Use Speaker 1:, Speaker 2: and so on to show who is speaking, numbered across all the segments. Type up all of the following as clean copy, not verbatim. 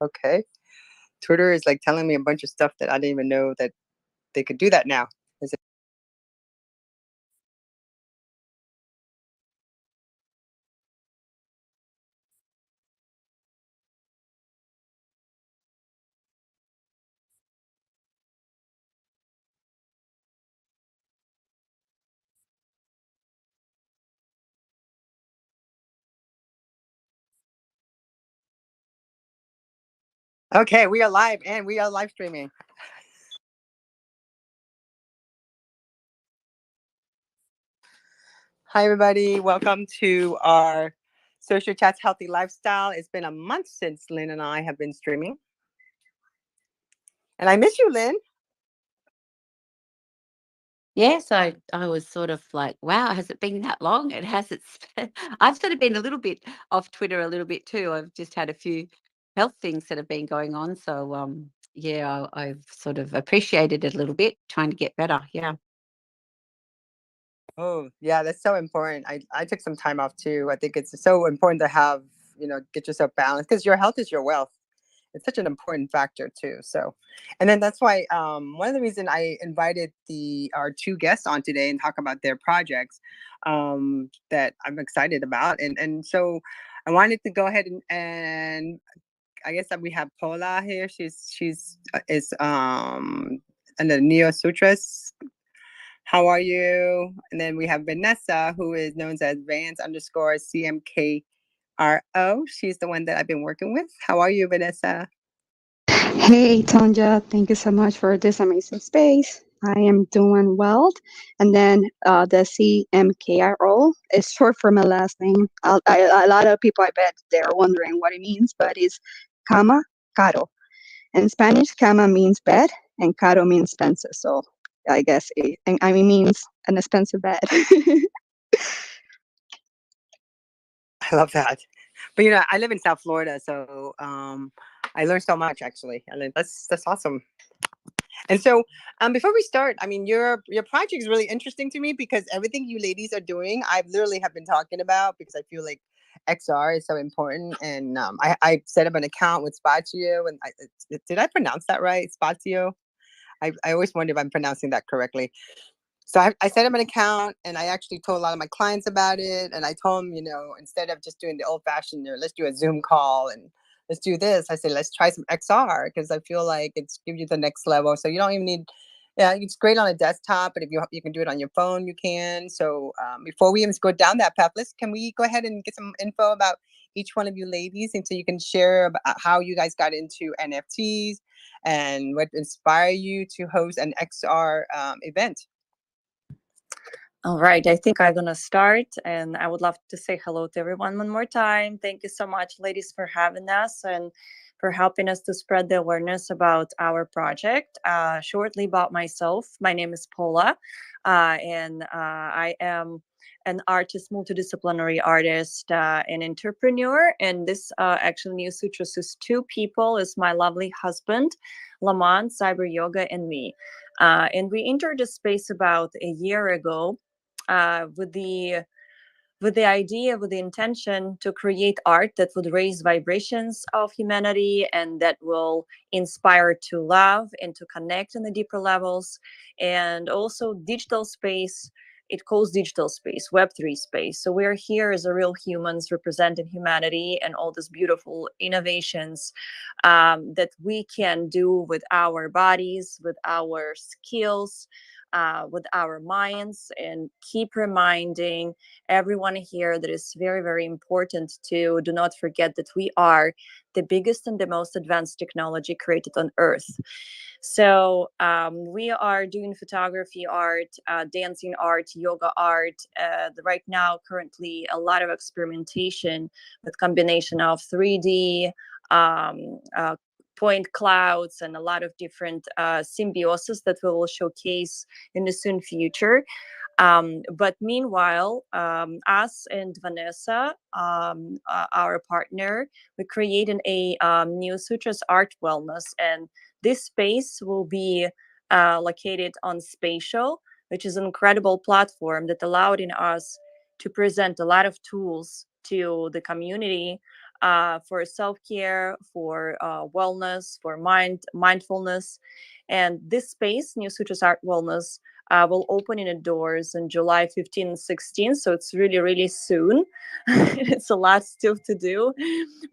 Speaker 1: Okay. Twitter is like telling me a bunch of stuff that I didn't even know that they could do that now. Is it? Okay, we are live and we are live streaming. Hi, everybody. Welcome to our Social Chats Healthy Lifestyle. It's been a month since Lynn and I have been streaming. And I miss you, Lynn.
Speaker 2: Yes, I was sort of like, wow, has it been that long? It has. It's I've sort of been a little bit off Twitter a little bit too. I've just had a few health things that have been going on. So yeah, I've sort of appreciated it a little bit, trying to get better. Yeah.
Speaker 1: Oh, yeah, that's so important. I took some time off too. I think it's so important to have, get yourself balanced because your health is your wealth. It's such an important factor too. So, and then that's why one of the reason I invited our two guests on today and talk about their projects that I'm excited about, and so I wanted to go ahead and I guess that we have Pola here. She's is in the Neo Sutras. How are you? And then we have Vanessa, who is known as Vance_CMKRO. She's the one that I've been working with. How are you, Vanessa?
Speaker 3: Hey, Tonya, thank you so much for this amazing space. I am doing well. And then the CMKRO is short for my last name. A lot of people, I bet, they're wondering what it means, but it's Camacaro. In Spanish, cama means bed, and caro means expensive. So I guess it means an expensive bed.
Speaker 1: I love that. But I live in South Florida, so I learned so much actually. That's awesome. And so, before we start, I mean, your project is really interesting to me because everything you ladies are doing, I literally have been talking about because I feel like XR is so important. And I set up an account with Spazio, and did I pronounce that right? Spazio. I always wonder if I'm pronouncing that correctly. So I set up an account, and I actually told a lot of my clients about it. And I told them, instead of just doing the old fashioned, let's do a Zoom call and let's do this. I said, let's try some XR because I feel like it's give you the next level. So you don't even need, yeah, it's great on a desktop, but if you can do it on your phone, you can. So before we even go down that path, can we go ahead and get some info about each one of you ladies, and so you can share about how you guys got into NFTs and what inspired you to host an XR event.
Speaker 4: All right, I think I'm going to start, and I would love to say hello to everyone one more time. Thank you so much, ladies, for having us and for helping us to spread the awareness about our project. Shortly about myself, my name is Pola, and I am an artist, multidisciplinary artist, and entrepreneur. And this actually New Sutras is two people, is my lovely husband, Lamont, Cyber Yoga, and me. And we entered the space about a year ago with the idea, with the intention to create art that would raise vibrations of humanity and that will inspire to love and to connect on the deeper levels. And also digital space, it calls digital space, Web3 space. So we're here as a real humans representing humanity and all these beautiful innovations that we can do with our bodies, with our skills, with our minds, and keep reminding everyone here that it's very, very important to do not forget that we are the biggest and the most advanced technology created on Earth. So we are doing photography art, dancing art, yoga art. Right now, currently, a lot of experimentation with combination of 3D, point clouds, and a lot of different symbiosis that we will showcase in the soon future. But meanwhile, us and Vanessa, our partner, we created a New Sutras Art Wellness, and this space will be located on Spatial, which is an incredible platform that allowed in us to present a lot of tools to the community for self-care, for wellness, for mindfulness. And this space, New Sutras Art Wellness, will open in the doors on July 15 and 16. So it's really, really soon. It's a lot still to do,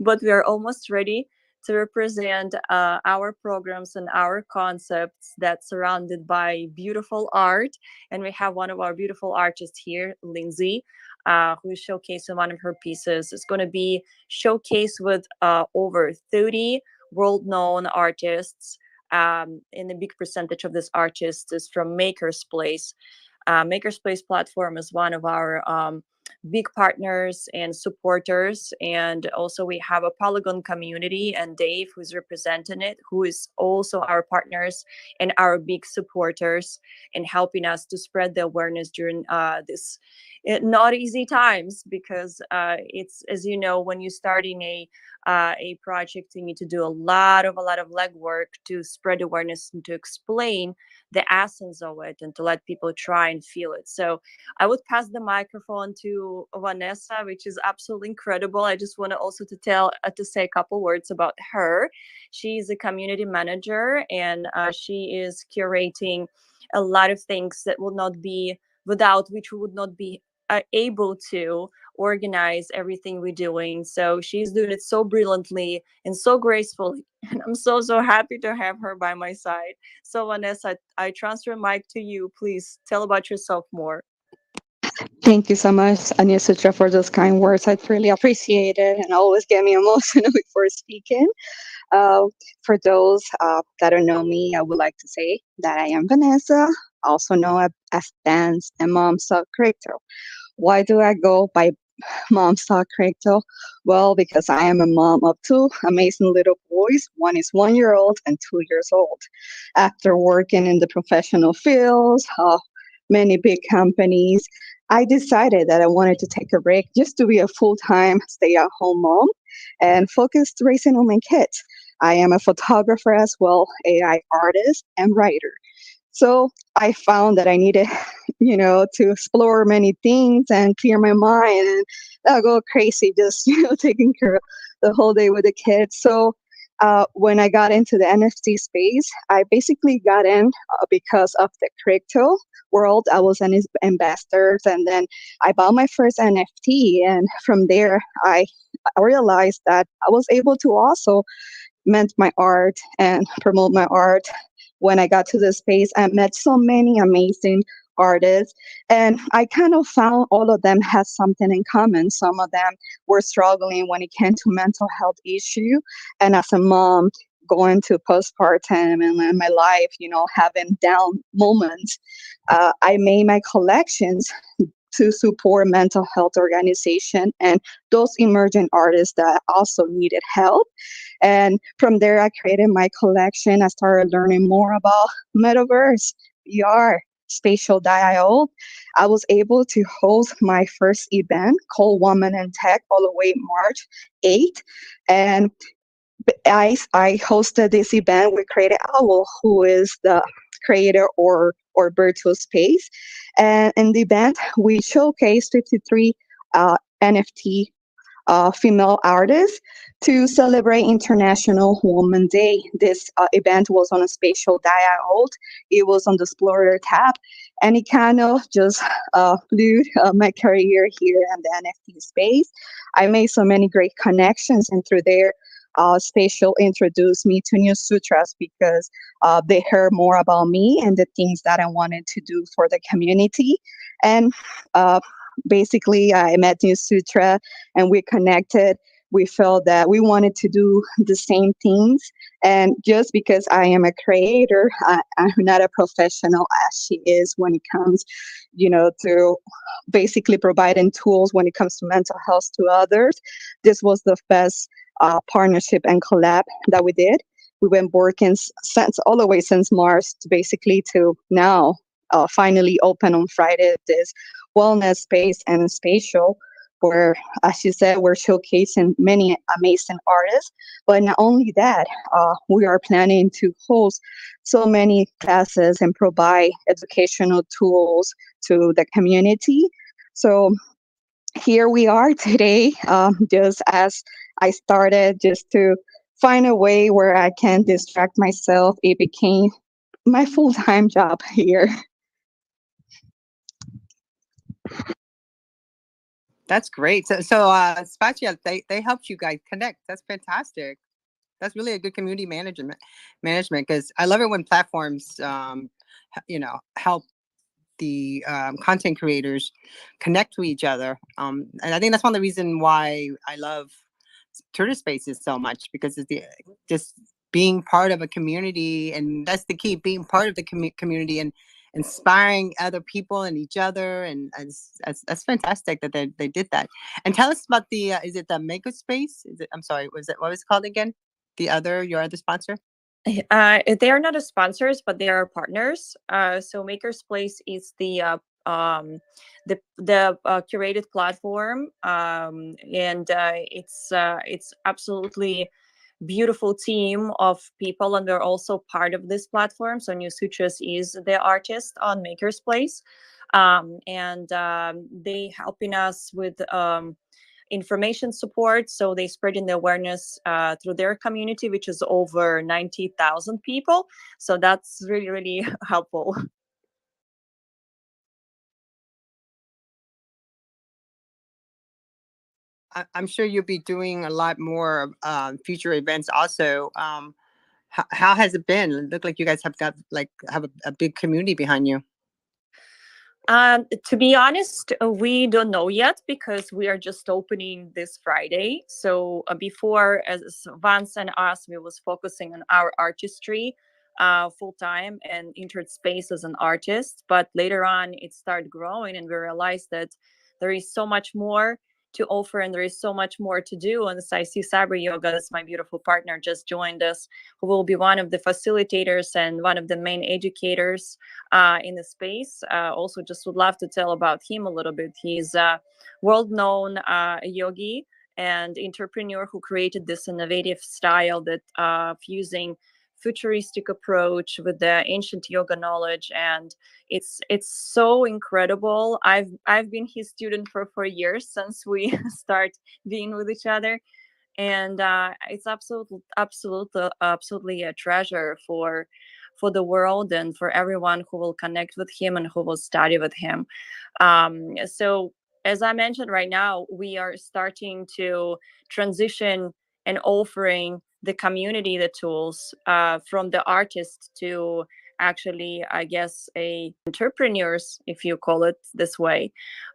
Speaker 4: but we are almost ready to represent our programs and our concepts that's surrounded by beautiful art. And we have one of our beautiful artists here, Lindsay, who is showcasing one of her pieces. It's going to be showcased with over 30 world-known artists. And a big percentage of this artists is from Maker's Place. Maker's Place platform is one of our big partners and supporters. And also we have a Polygon community, and Dave, who's representing it, who is also our partners and our big supporters in helping us to spread the awareness during this not easy times, because it's, as you know, when you're starting a project, you need to do a lot of legwork to spread awareness and to explain the essence of it and to let people try and feel it. So I would pass the microphone to Vanessa, which is absolutely incredible. I just want to also to say a couple words about her. She's a community manager, and she is curating a lot of things that will not be without which we would not be able to organize everything we're doing. So she's doing it so brilliantly and so gracefully, and I'm so happy to have her by my side. So Vanessa, I transfer mic to you. Please tell about yourself more.
Speaker 3: Thank you so much, Anya Sutra, for those kind words. I really appreciate it and always get me emotional before speaking. For those that don't know me, I would like to say that I am Vanessa, also known as Dance and Mom Stock Crypto. Why do I go by Mom Stock Crypto? Well, because I am a mom of two amazing little boys. One is 1 year old and 2 years old. After working in the professional fields, many big companies, I decided that I wanted to take a break just to be a full-time stay-at-home mom and focus raising on my kids. I am a photographer as well, AI artist and writer. So I found that I needed, to explore many things and clear my mind and not go crazy just, taking care of the whole day with the kids. So when I got into the NFT space, I basically got in because of the crypto world. I was an investor, and then I bought my first NFT. And from there, I realized that I was able to also mint my art and promote my art. When I got to the space, I met so many amazing artists, and I kind of found all of them had something in common. Some of them were struggling when it came to mental health issue, and as a mom going to postpartum and in my life, having down moments, I made my collections to support mental health organization and those emerging artists that also needed help. And from there, I created my collection. I started learning more about metaverse, VR, spatial.io. I was able to host my first event called Woman in Tech all the way March 8th. And I hosted this event with Creative Owl, who is the creator or virtual space. And in the event, we showcased 53 NFT female artists to celebrate International Women's Day. This event was on a spatial.io. It was on the Explorer tab, and it kind of just blew my career here in the NFT space. I made so many great connections, and through there, Spatial introduced me to New Sutras because they heard more about me and the things that I wanted to do for the community. And basically, I met New Sutra and we connected. We felt that we wanted to do the same things. And just because I am a creator, I'm not a professional as she is when it comes, to basically providing tools when it comes to mental health to others. This was the best partnership and collab that we did. We've been working since all the way since March to now finally open on Friday this wellness space and spatial where, as you said, we're showcasing many amazing artists. But not only that, we are planning to host so many classes and provide educational tools to the community. So here we are today, just as I started just to find a way where I can distract myself. It became my full-time job here.
Speaker 1: That's great. Spatia, they helped you guys connect. That's fantastic. That's really a good community management, because I love it when platforms, help the content creators connect to each other. And I think that's one of the reasons why I love Twitter Spaces so much, because it's just being part of a community, and that's the key, being part of the community and inspiring other people and each other, and that's fantastic that they did that. And tell us about the is it the Makerspace? I'm sorry, what was it called again? Your other sponsor?
Speaker 4: They are not a sponsors, but they are partners. So Maker's Place is the curated platform, and it's absolutely beautiful team of people, and we're also part of this platform. So New Sutras is the artist on Maker's Place, and they helping us with information support. So they spreading the awareness through their community, which is over 90,000 people. So that's really, really helpful.
Speaker 1: I'm sure you'll be doing a lot more future events also. How has it been? It look like you guys have a big community behind you.
Speaker 4: To be honest, we don't know yet, because we are just opening this Friday. So before, as Vance and us, we was focusing on our artistry full time and entered space as an artist. But later on, it started growing, and we realized that there is so much more to offer, and there is so much more to do. And so I see Cyber Yoga, that's my beautiful partner, just joined us, who will be one of the facilitators and one of the main educators in the space. Also, just would love to tell about him a little bit. He's a world-known yogi and entrepreneur who created this innovative style that fusing futuristic approach with the ancient yoga knowledge, and it's so incredible. I've been his student for 4 years since we start being with each other, and it's absolutely a treasure for the world and for everyone who will connect with him and who will study with him. So as I mentioned, right now we are starting to transition and offering the community the tools, from the artist to actually, I guess, a entrepreneurs, if you call it this way.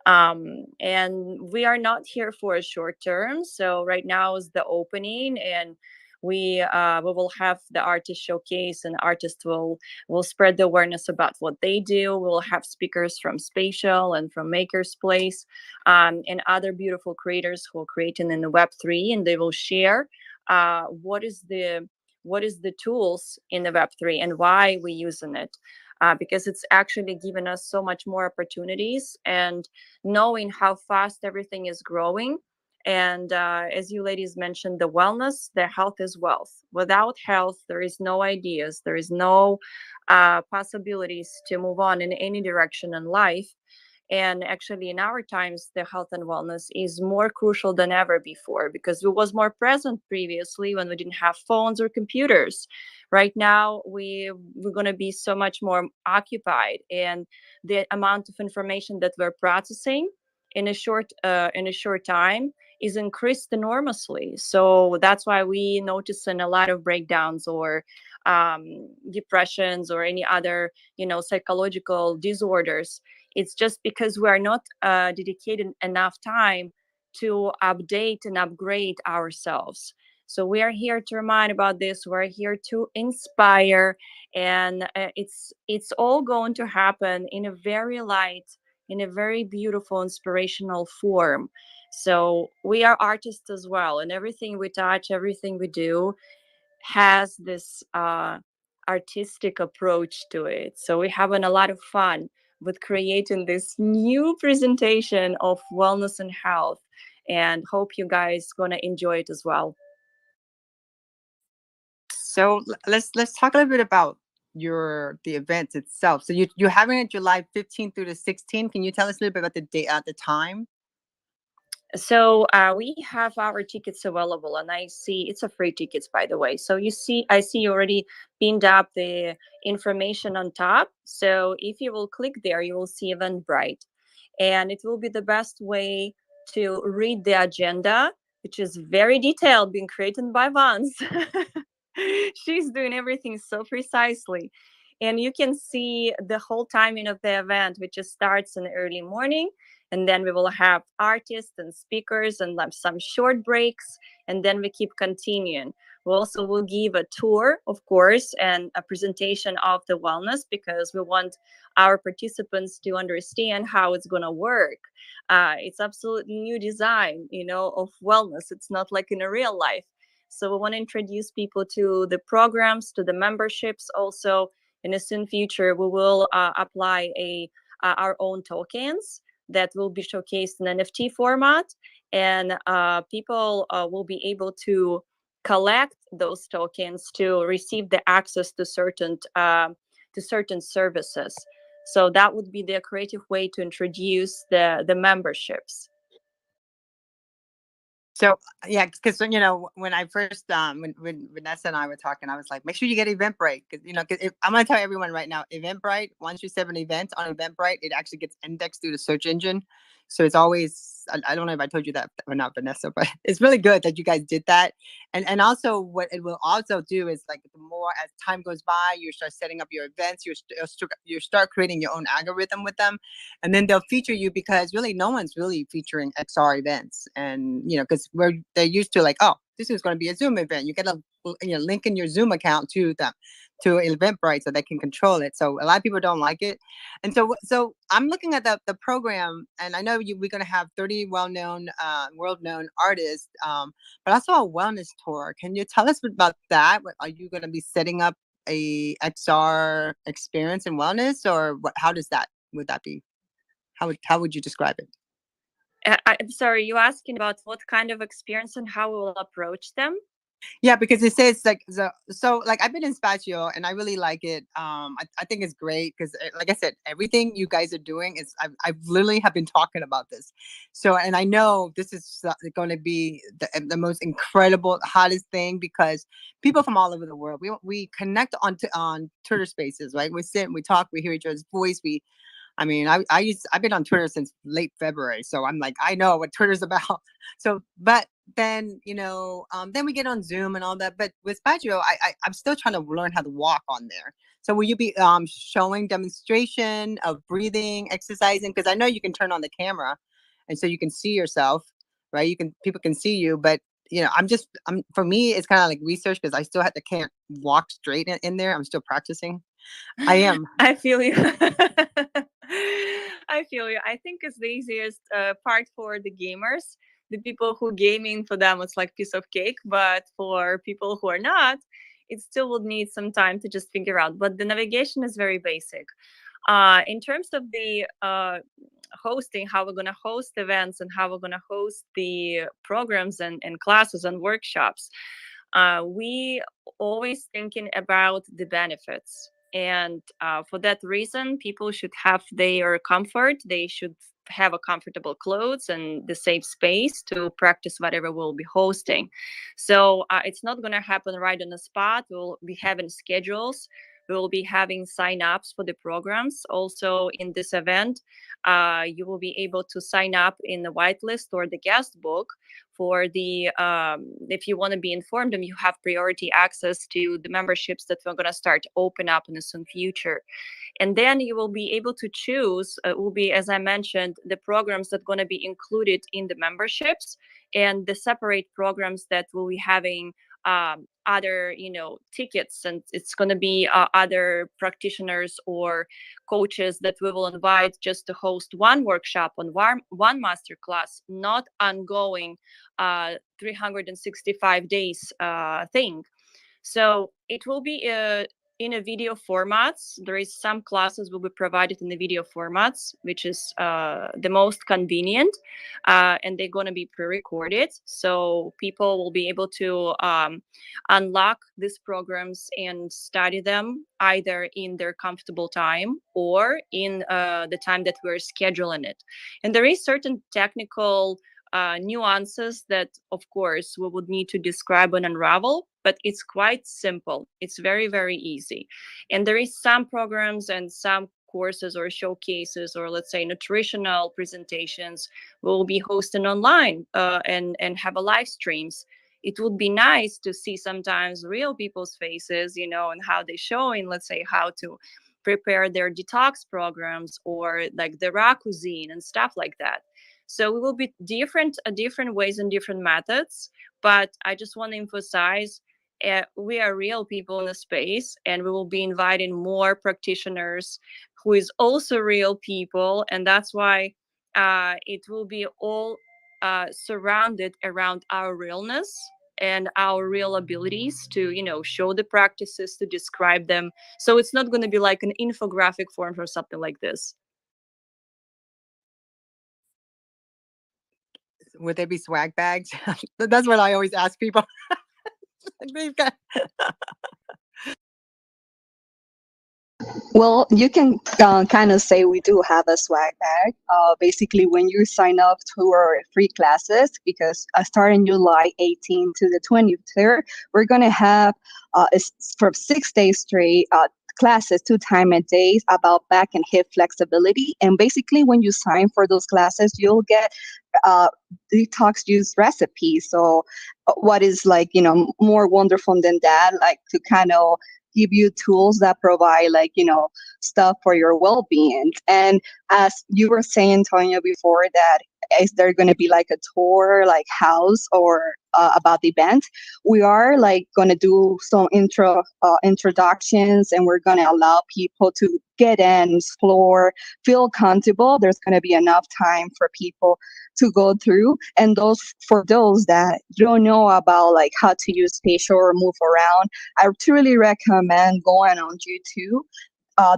Speaker 4: And we are not here for a short term. So right now is the opening, and we will have the artist showcase, and artists will spread the awareness about what they do. We'll have speakers from Spatial and from Maker's Place, and other beautiful creators who are creating in the Web3, and they will share what is the tools in the Web3 and why we're using it. Because it's actually given us so much more opportunities, and knowing how fast everything is growing. And as you ladies mentioned, the wellness, the health is wealth. Without health, there is no ideas, there is no possibilities to move on in any direction in life. And actually, in our times, the health and wellness is more crucial than ever before, because it was more present previously when we didn't have phones or computers. Right now, we're going to be so much more occupied, and the amount of information that we're processing in a short time is increased enormously. So that's why we noticing a lot of breakdowns or depressions or any other psychological disorders. It's just because we are not dedicated enough time to update and upgrade ourselves. So we are here to remind about this. We're here to inspire, and it's all going to happen in a very light, in a very beautiful, inspirational form. So we are artists as well, and everything we touch, everything we do has this artistic approach to it. So we're having a lot of fun with creating this new presentation of wellness and health, and hope you guys gonna enjoy it as well.
Speaker 1: So let's talk a little bit about the event itself. So you're having it July 15th through the 16th. Can you tell us a little bit about the date at the time?
Speaker 4: So we have our tickets available, and I see it's a free tickets, by the way. So I see you already pinned up the information on top. So if you will click there, you will see Eventbrite, and it will be the best way to read the agenda, which is very detailed, being created by Vance. She's doing everything so precisely. And you can see the whole timing of the event, which just starts in the early morning. And then we will have artists and speakers and some short breaks. And then we keep continuing. We also will give a tour, of course, and a presentation of the wellness, because we want our participants to understand how it's going to work. It's absolutely new design, of wellness. It's not like in a real life. So we want to introduce people to the programs, to the memberships. Also, in the soon future, we will apply our own tokens that will be showcased in NFT format, and people will be able to collect those tokens to receive the access to certain services. So that would be the creative way to introduce the memberships.
Speaker 1: So yeah, because when I first when Vanessa and I were talking, I was like, make sure you get Eventbrite, because I'm gonna tell everyone right now, Eventbrite, once you set an event on Eventbrite, it actually gets indexed through the search engine. So it's always, I don't know if I told you that or not, Vanessa, but it's really good that you guys did that. And also what it will also do is, like, the more as time goes by, you start setting up your events, you start creating your own algorithm with them, and then they'll feature you, because really no one's really featuring XR events. And because they're used to, like, oh, this is going to be a Zoom event, you get a link in your Zoom account to them, to Eventbrite, so they can control it. So a lot of people don't like it. And so I'm looking at the program, and I know we're going to have 30 well-known world-known artists, but also a wellness tour. Can you tell us about that? Are you going to be setting up a XR experience in wellness, or what? How would that be? How would you describe it?
Speaker 4: I'm sorry, you asking about what kind of experience and how we will approach them?
Speaker 1: Yeah, because it says, like, so like, I've been in Spatio and I really like it. I think it's great because, like I said, everything you guys are doing is, I've literally have been talking about this. So, and I know this is going to be the most incredible, hottest thing, because people from all over the world, we connect on Twitter Spaces, right? We sit, we talk, we hear each other's voice. I've been on Twitter since late February, so I'm like, I know what Twitter's about. So, but then then we get on Zoom and all that. But with Spagio, I'm still trying to learn how to walk on there. So will you be showing demonstration of breathing, exercising? Because I know you can turn on the camera, and so you can see yourself, right? People can see you, but for me, it's kind of like research, because I still can't walk straight in there. I'm still practicing. I am.
Speaker 4: I feel you. I feel you. I think it's the easiest part for the gamers. The people who gaming, for them, it's like piece of cake. But for people who are not, it still would need some time to just figure out. But the navigation is very basic. In terms of the hosting, how we're going to host events and how we're going to host the programs and classes and workshops, we always thinking about the benefits. And for that reason, people should have their comfort. They should have a comfortable clothes and the safe space to practice whatever we'll be hosting. So it's not going to happen right on the spot. We'll be having schedules. We will be having sign-ups for the programs. Also, in this event, you will be able to sign up in the whitelist or the guest book for the if you want to be informed, and you have priority access to the memberships that we're going to start open up in the soon future. And then you will be able to choose, will be, as I mentioned, the programs that are going to be included in the memberships, and the separate programs that will be having other tickets, and it's going to be other practitioners or coaches that we will invite just to host one workshop on one master class, not ongoing 365 days thing. So it will be in a video formats. There is some classes will be provided in the video formats, which is the most convenient, and they're going to be pre-recorded, so people will be able to unlock these programs and study them either in their comfortable time or in the time that we're scheduling it. And there is certain technical nuances that, of course, we would need to describe and unravel, but it's quite simple. It's very, very easy. And there is some programs and some courses or showcases, or let's say nutritional presentations, will be hosted online and have a live streams. It would be nice to see sometimes real people's faces, you know, and how they showing, let's say, how to prepare their detox programs or like the raw cuisine and stuff like that. So it will be different ways and different methods. But I just want to emphasize, we are real people in the space, and we will be inviting more practitioners who is also real people, and that's why it will be all surrounded around our realness and our real abilities to, you know, show the practices, to describe them. So it's not going to be like an infographic form or something like this.
Speaker 1: Would there be swag bags? That's what I always ask people. They've got-
Speaker 3: Well, you can kind of say we do have a swag bag. Basically, when you sign up to our free classes, because starting July 18th to the 23rd, we're going to have for 6 days straight classes 2 times a day about back and hip flexibility. And basically, when you sign for those classes, you'll get detox juice recipes. So what is like, you know, more wonderful than that, like to kind of give you tools that provide like, you know, stuff for your well-being. And as you were saying, Tonya, before, that is there going to be like a tour, like house or about the event? We are like going to do some introductions, and we're going to allow people to get in, explore, feel comfortable. There's going to be enough time for people to go through. And for those that don't know about like how to use spatial or move around, I truly recommend going on YouTube.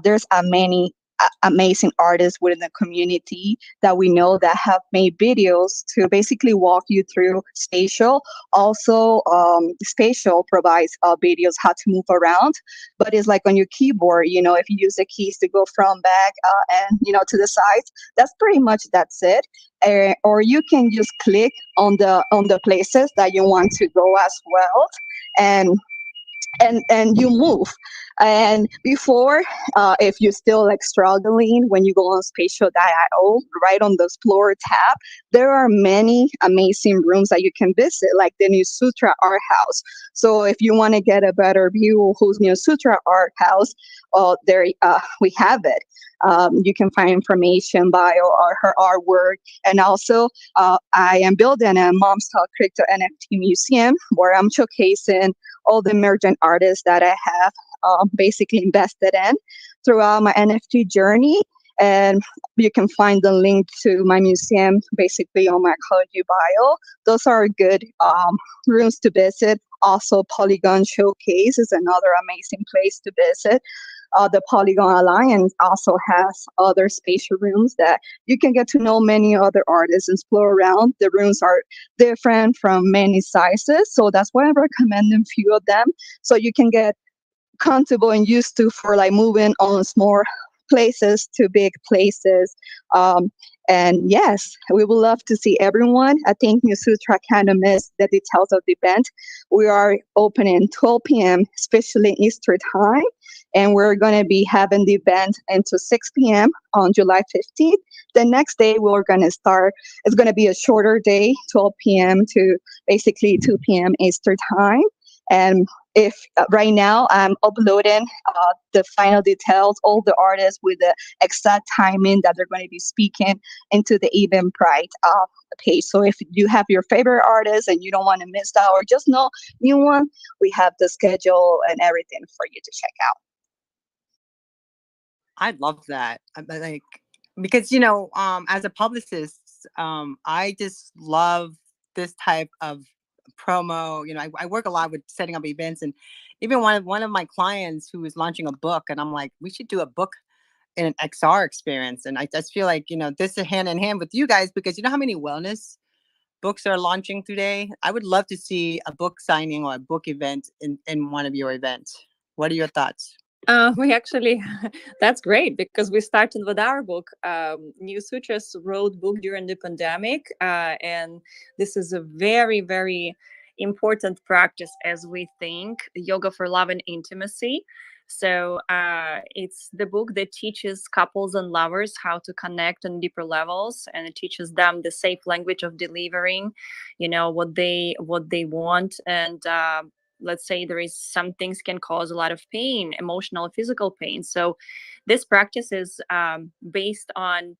Speaker 3: There's many amazing artists within the community that we know that have made videos to basically walk you through spatial. Also, spatial provides videos how to move around, but it's like on your keyboard, you know, if you use the keys to go from, back, and, you know, to the sides, that's it. Or you can just click on the places that you want to go as well, and you move. And before, if you're still like struggling, when you go on spatial.io, right on the Explorer tab, there are many amazing rooms that you can visit, like the New Sutra Art House. So if you want to get a better view of who's New Sutra Art House, there we have it. You can find information by her artwork. And also, I am building a Mom's Talk Crypto NFT museum where I'm showcasing all the emergent artists that I have basically invested in throughout my NFT journey. And you can find the link to my museum basically on my College bio. Those are good rooms to visit. Also, Polygon Showcase is another amazing place to visit. The Polygon Alliance also has other spatial rooms that you can get to know many other artists and explore around. The rooms are different from many sizes, so that's why I recommend a few of them, so you can get comfortable and used to for like moving on small places to big places. And yes, we would love to see everyone. I think New Sutra kind of missed the details of the event. We are opening 12 p.m., especially Easter time, and we're going to be having the event until 6 p.m. on July 15th. The next day, we're going to start. It's going to be a shorter day, 12 p.m. to basically 2 p.m. Easter time. And if right now I'm uploading the final details, all the artists with the exact timing that they're going to be speaking into the Eventbrite page. So if you have your favorite artist and you don't want to miss out or just know new one, we have the schedule and everything for you to check out.
Speaker 1: I love that. Like, because, you know, as a publicist, I just love this type of promo. You know, I work a lot with setting up events, and even one of my clients who is launching a book, and I'm like, we should do a book in an XR experience. And I just feel like, you know, this is hand in hand with you guys, because you know how many wellness books are launching today? I would love to see a book signing or a book event in one of your events. What are your thoughts?
Speaker 4: We actually, that's great because we started with our book. New Sutras wrote book during the pandemic, and this is a very, very important practice as we think yoga for love and intimacy. So it's the book that teaches couples and lovers how to connect on deeper levels, and it teaches them the safe language of delivering, what they want, and let's say there is some things can cause a lot of pain, emotional, physical pain. So this practice is based on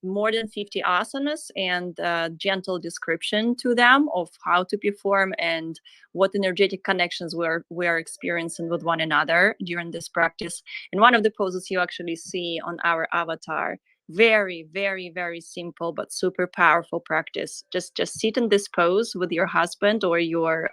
Speaker 4: more than 50 asanas and gentle description to them of how to perform and what energetic connections we're experiencing with one another during this practice. And one of the poses you actually see on our avatar, very, very, very simple but super powerful practice. Just sit in this pose with your husband or your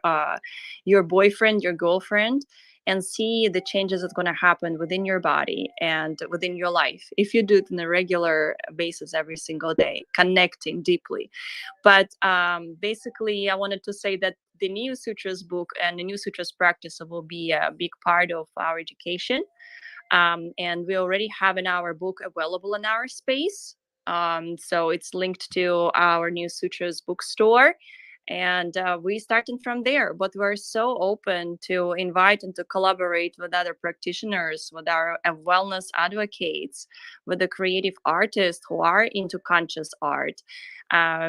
Speaker 4: boyfriend, your girlfriend, and see the changes that's going to happen within your body and within your life if you do it on a regular basis every single day, connecting deeply. But basically, I wanted to say that the New Sutras book and the New Sutras practice will be a big part of our education. And we already have in our book available in our space. So it's linked to our New Sutras bookstore. And we started from there, but we're so open to invite and to collaborate with other practitioners, with our wellness advocates, with the creative artists who are into conscious art,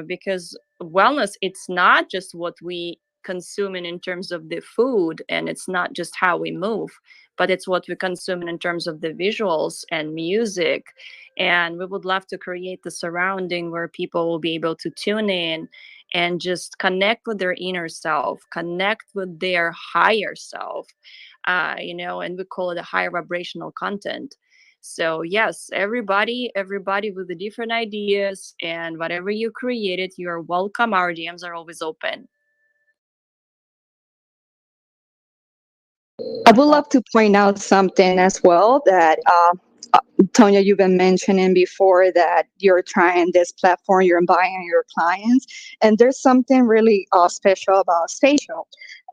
Speaker 4: because wellness, it's not just what we consume in terms of the food, and it's not just how we move, but it's what we consume in terms of the visuals and music. And we would love to create the surrounding where people will be able to tune in and just connect with their inner self, connect with their higher self, and we call it a higher vibrational content. So yes, everybody with the different ideas and whatever you created, you're welcome. Our DMs are always open.
Speaker 3: I would love to point out something as well that Tonya, you've been mentioning before that you're trying this platform, you're inviting your clients, and there's something really special about Spatial.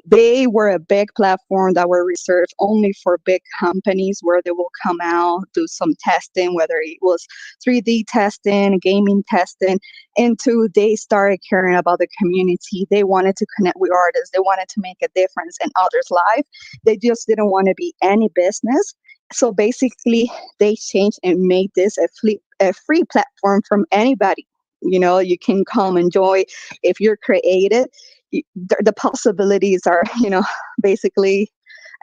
Speaker 3: They were a big platform that were reserved only for big companies where they will come out, do some testing, whether it was 3D testing, gaming testing, into they started caring about the community. They wanted to connect with artists. They wanted to make a difference in others' life. They just didn't want to be any business. So basically, they changed and made this a free platform from anybody. You can come enjoy if you're creative. The possibilities are, basically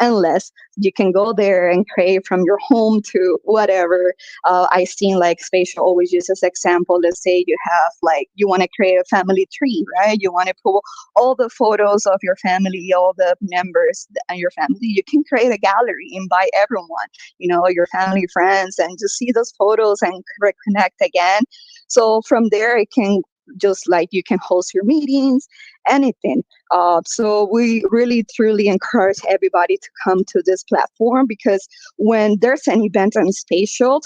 Speaker 3: endless. You can go there and create from your home to whatever. I seen like Spatial always uses example. Let's say you have like you want to create a family tree, right? You want to pull all the photos of your family, all the members and your family. You can create a gallery, invite everyone, your family, friends, and just see those photos and reconnect again. So from there, it can just like you can host your meetings, anything. So we really truly encourage everybody to come to this platform because when there's an event on Spatial,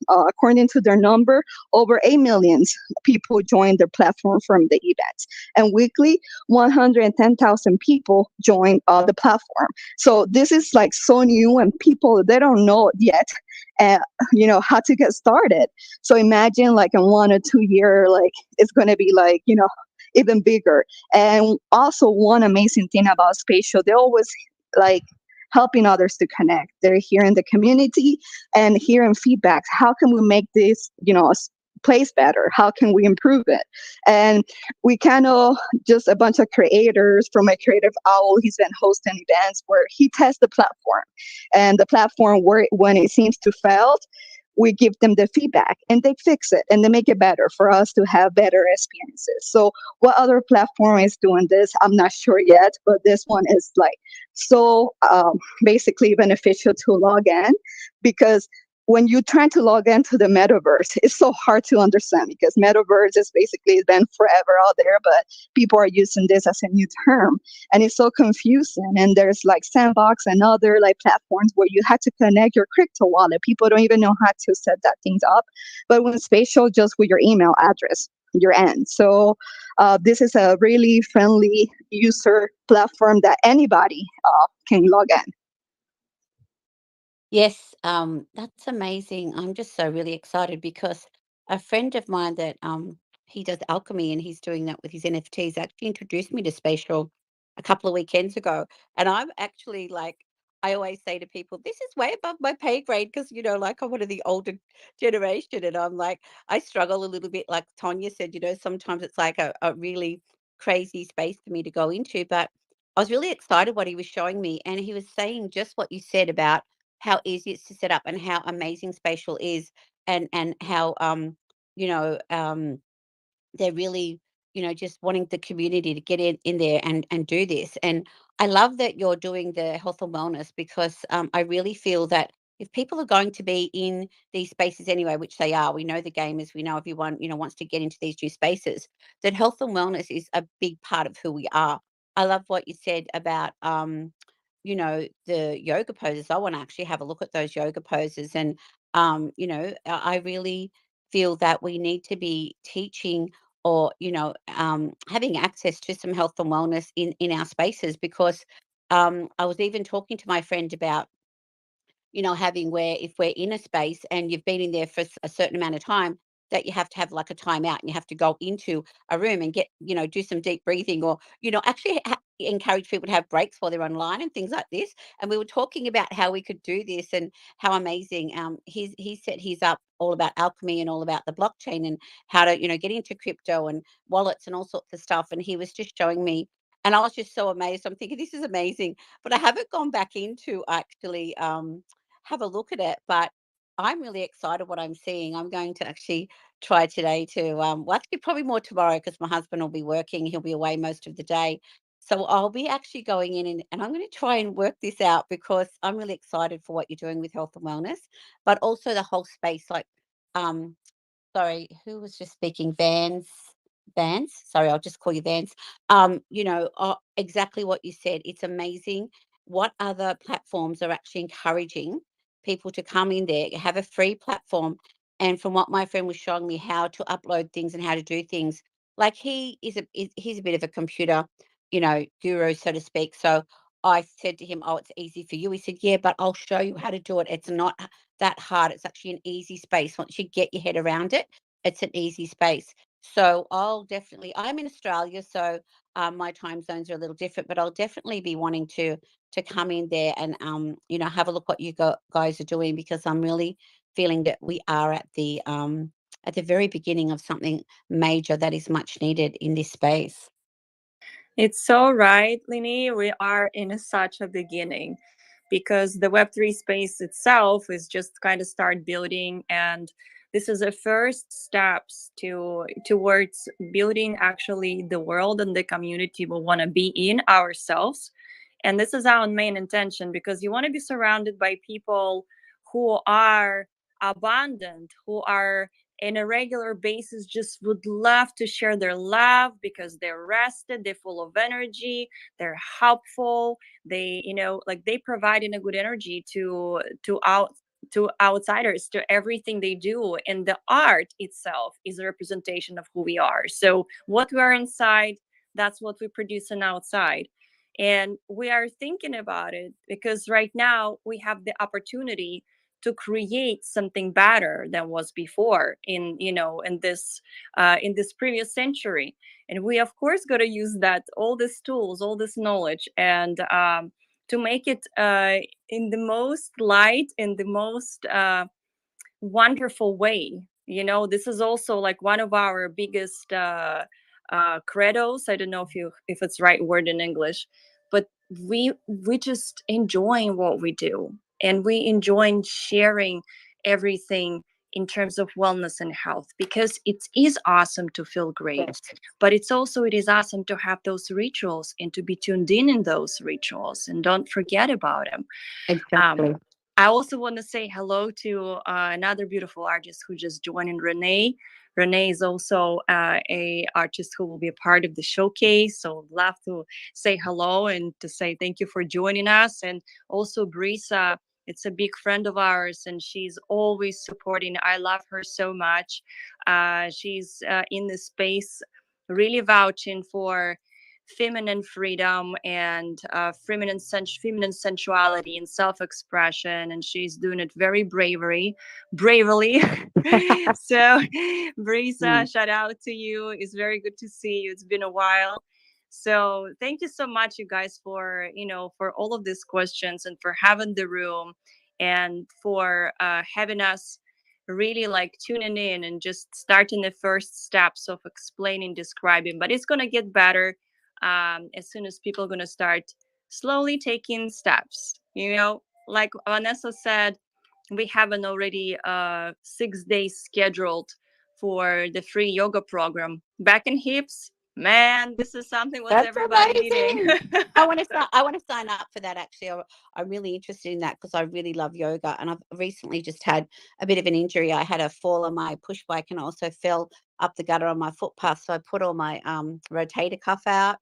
Speaker 3: according to their number, over 8 million people join their platform from the events. And weekly, 110,000 people join the platform. So this is like so new and people, they don't know yet, how to get started. So imagine like in 1 or 2 year, like it's going to be like, even bigger. And also one amazing thing about Spatial, they're always like helping others to connect. They're here in the community and hearing feedbacks. How can we make this, place better? How can we improve it? And we kind of just a bunch of creators from a creative owl. He's been hosting events where he tests the platform and the platform where when it seems to fail, we give them the feedback and they fix it and they make it better for us to have better experiences. So what other platform is doing this? I'm not sure yet, but this one is like so basically beneficial to log in because when you're trying to log into the metaverse, it's so hard to understand because metaverse is basically been forever out there, but people are using this as a new term and it's so confusing. And there's like Sandbox and other like platforms where you had to connect your crypto wallet. People don't even know how to set that things up. But when Spatial, just with your email address, you're in. So this is a really friendly user platform that anybody can log in.
Speaker 2: Yes, that's amazing. I'm just so really excited because a friend of mine that he does alchemy and he's doing that with his NFTs actually introduced me to spatial a couple of weekends ago. And I'm actually like, I always say to people, this is way above my pay grade because, like I'm one of the older generation. And I'm like, I struggle a little bit, like Tonya said, sometimes it's like a really crazy space for me to go into. But I was really excited what he was showing me. And he was saying just what you said about how easy it's to set up and how amazing spatial is, and how you know they're really, just wanting the community to get in there and do this. And I love that you're doing the health and wellness because I really feel that if people are going to be in these spaces anyway, which they are, we know the gamers, we know everyone, wants to get into these new spaces, that health and wellness is a big part of who we are. I love what you said about the yoga poses. I want to actually have a look at those yoga poses. And I really feel that we need to be teaching or having access to some health and wellness in our spaces, because I was even talking to my friend about having, where if we're in a space and you've been in there for a certain amount of time, that you have to have like a timeout and you have to go into a room and get, do some deep breathing, or, actually encourage people to have breaks while they're online and things like this. And we were talking about how we could do this and how amazing. He said he's up all about alchemy and all about the blockchain and how to, get into crypto and wallets and all sorts of stuff. And he was just showing me, and I was just so amazed. I'm thinking, this is amazing, but I haven't gone back into actually have a look at it. But I'm really excited what I'm seeing. I'm going to actually try today to, well, actually probably more tomorrow because my husband will be working. He'll be away most of the day. So I'll be actually going in and I'm going to try and work this out because I'm really excited for what you're doing with health and wellness, but also the whole space. Like, um, sorry, who was just speaking? Vance. Sorry, I'll just call you Vance. Exactly what you said. It's amazing what other platforms are actually encouraging people to come in there, have a free platform. And from what my friend was showing me, how to upload things and how to do things, like he's a bit of a computer, guru, so to speak. So I said to him, "Oh, it's easy for you." He said, "Yeah, but I'll show you how to do it. It's not that hard. It's actually an easy space. Once you get your head around it, it's an easy space." So I'm in Australia, so my time zones are a little different, but I'll definitely be wanting to come in there and have a look what you guys are doing, because I'm really feeling that we are at the very beginning of something major that is much needed in this space.
Speaker 4: It's so right, Lynne. We are in such a beginning because the Web3 space itself is just kind of start building, and this is the first steps towards building actually the world and the community we want to be in ourselves. And this is our main intention, because you want to be surrounded by people who are abundant, who are in a regular basis just would love to share their love because they're rested, they're full of energy, they're helpful, they, like they provide in a good energy to outsiders, to everything they do. And the art itself is a representation of who we are. So what we are inside, that's what we produce on outside. And we are thinking about it because right now we have the opportunity to create something better than was before in this previous century. And we of course got to use that, all these tools, all this knowledge, and to make it in the most light, in the most wonderful way. This is also like one of our biggest credos. I don't know if it's right word in English, but we just enjoying what we do, and we enjoy sharing everything in terms of wellness and health, because it is awesome to feel great.
Speaker 2: Yes,
Speaker 4: But it is awesome to have those rituals and to be tuned in those rituals and don't forget about them.
Speaker 2: exactly.
Speaker 4: I also want to say hello to another beautiful artist who just joined in, Renee. Renee is also a artist who will be a part of the showcase. So love to say hello and to say thank you for joining us. And also Brisa, it's a big friend of ours, and she's always supporting. I love her so much. She's in this space, really vouching for feminine freedom and feminine sensuality and self-expression, and she's doing it very bravely. So, Brisa, shout out to you. It's very good to see you. It's been a while. So thank you so much, you guys, for for all of these questions and for having the room and for having us really like tuning in and just starting the first steps of explaining, describing. But it's gonna get better as soon as people are gonna start slowly taking steps. Like Vanessa said, we have an already 6 days scheduled for the free yoga program. Back and hips, man, this is something what's
Speaker 2: That's
Speaker 4: everybody needing.
Speaker 2: amazing. I want to sign up for that. Actually, I'm really interested in that because I really love yoga, and I've recently just had a bit of an injury. I had a fall on my push bike, and I also fell up the gutter on my footpath. So I put all my rotator cuff out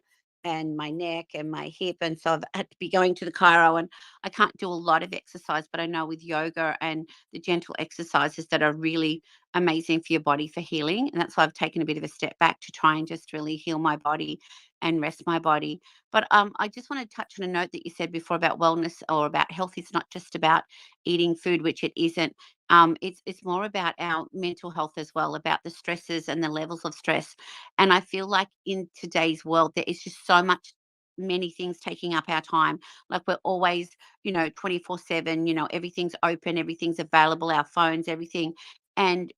Speaker 2: and my neck and my hip, and so I've had to be going to the chiro, and I can't do a lot of exercise, but I know with yoga and the gentle exercises that are really amazing for your body for healing, and that's why I've taken a bit of a step back to try and just really heal my body and rest my body. But I just want to touch on a note that you said before about wellness or about health. It's not just about eating food, which it isn't. It's more about our mental health as well, about the stresses and the levels of stress. And I feel like in today's world, there is just so much many things taking up our time. Like we're always, 24/7, everything's open, everything's available, our phones, everything. And,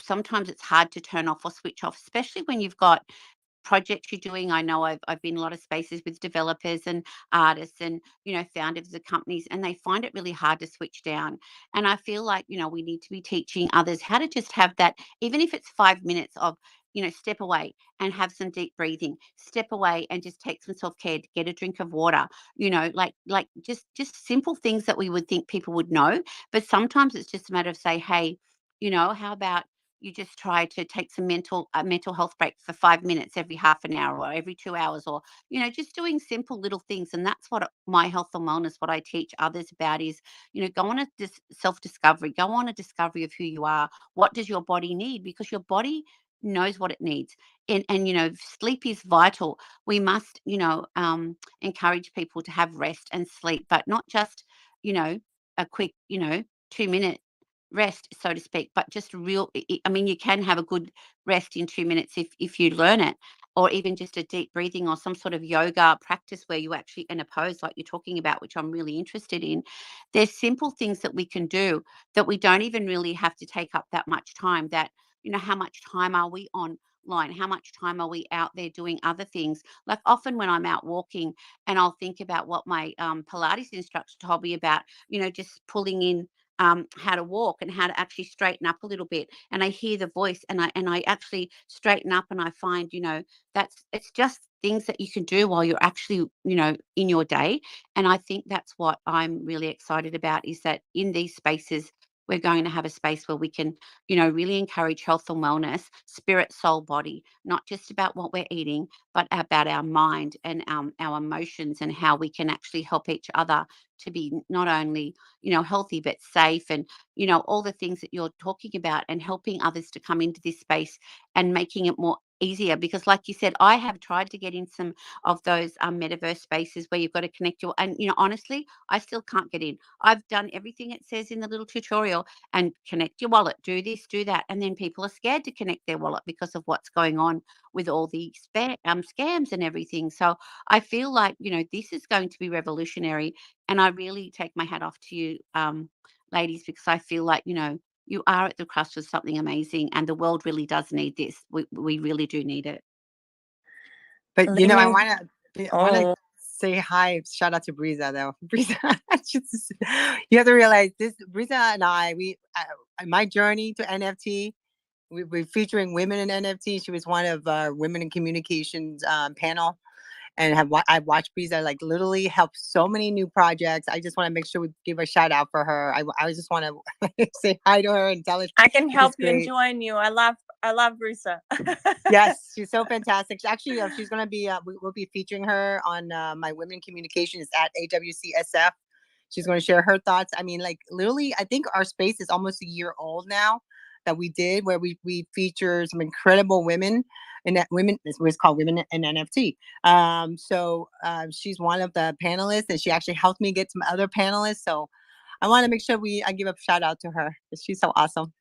Speaker 2: sometimes it's hard to turn off or switch off, especially when you've got projects you're doing. I know I've been in a lot of spaces with developers and artists and, founders of companies, and they find it really hard to switch down. And I feel like, we need to be teaching others how to just have that, even if it's 5 minutes of, step away and have some deep breathing, step away and just take some self-care, get a drink of water, like just simple things that we would think people would know. But sometimes it's just a matter of say, hey, how about you just try to take some mental health break for 5 minutes every half an hour or every 2 hours, or just doing simple little things. And that's what my health and wellness, what I teach others about is, go on a self-discovery, go on a discovery of who you are. What does your body need? Because your body knows what it needs. And sleep is vital. We must encourage people to have rest and sleep, but not just a quick 2-minute rest, so to speak, but just real. I mean, you can have a good rest in 2 minutes if you learn it, or even just a deep breathing or some sort of yoga practice where you actually in a pose like you're talking about, which I'm really interested in. There's simple things that we can do that we don't even really have to take up that much time. That how much time are we online? How much time are we out there doing other things? Like often when I'm out walking, and I'll think about what my Pilates instructor told me about, just pulling in how to walk and how to actually straighten up a little bit. And I hear the voice, and I actually straighten up, and I find, it's just things that you can do while you're actually, in your day. And I think that's what I'm really excited about, is that in these spaces, we're going to have a space where we can, really encourage health and wellness, spirit, soul, body, not just about what we're eating, but about our mind and our emotions, and how we can actually help each other to be not only, healthy, but safe, and, all the things that you're talking about, and helping others to come into this space and making it more easier. Because like you said, I have tried to get in some of those metaverse spaces where you've got to connect your, and honestly, I still can't get in. I've done everything it says in the little tutorial, and connect your wallet, do this, do that, and then people are scared to connect their wallet because of what's going on with all the scams and everything. So I feel like, this is going to be revolutionary, and I really take my hat off to you, ladies, because I feel like, you are at the crust of something amazing, and the world really does need this. We really do need it.
Speaker 1: But
Speaker 4: Let
Speaker 1: I
Speaker 4: me.
Speaker 1: want to
Speaker 4: Oh,
Speaker 1: say hi. Shout out to Brisa though. Brisa, you have to realize this. Brisa and I, my journey to NFT. We're featuring women in NFT. She was one of our women in communications panel, and I've watched Brisa like literally help so many new projects. I just want to make sure we give a shout out for her. I just want to say hi to her and tell her
Speaker 4: I can help
Speaker 1: she's
Speaker 4: you and
Speaker 1: great.
Speaker 4: join you. I love Brisa.
Speaker 1: Yes, she's so fantastic. Actually, she's going to be, we'll be featuring her on my Women Communications at AWCSF. She's going to share her thoughts. I mean, like literally, I think our space is almost a year old now. that we did where we featured some incredible women, and that women, it was called Women in NFT. So she's one of the panelists, and she actually helped me get some other panelists. So I want to make sure I give a shout out to her because she's so awesome.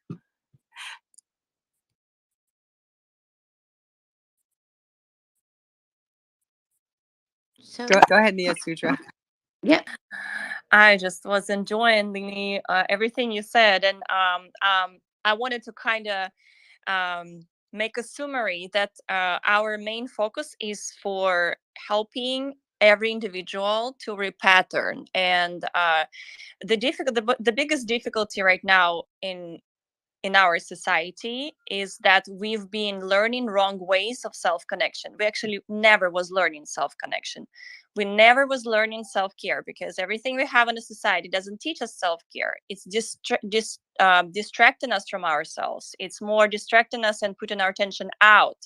Speaker 2: So
Speaker 1: Go ahead, Nia Sutra.
Speaker 2: yeah,
Speaker 4: I just was enjoying everything you said, and I wanted to kind of make a summary that our main focus is for helping every individual to repattern, and the biggest difficulty right now in our society is that we've been learning wrong ways of self-connection. We actually never was learning self-connection. We never was learning self-care, because everything we have in a society doesn't teach us self-care. It's distracting us from ourselves. It's more distracting us and putting our attention out.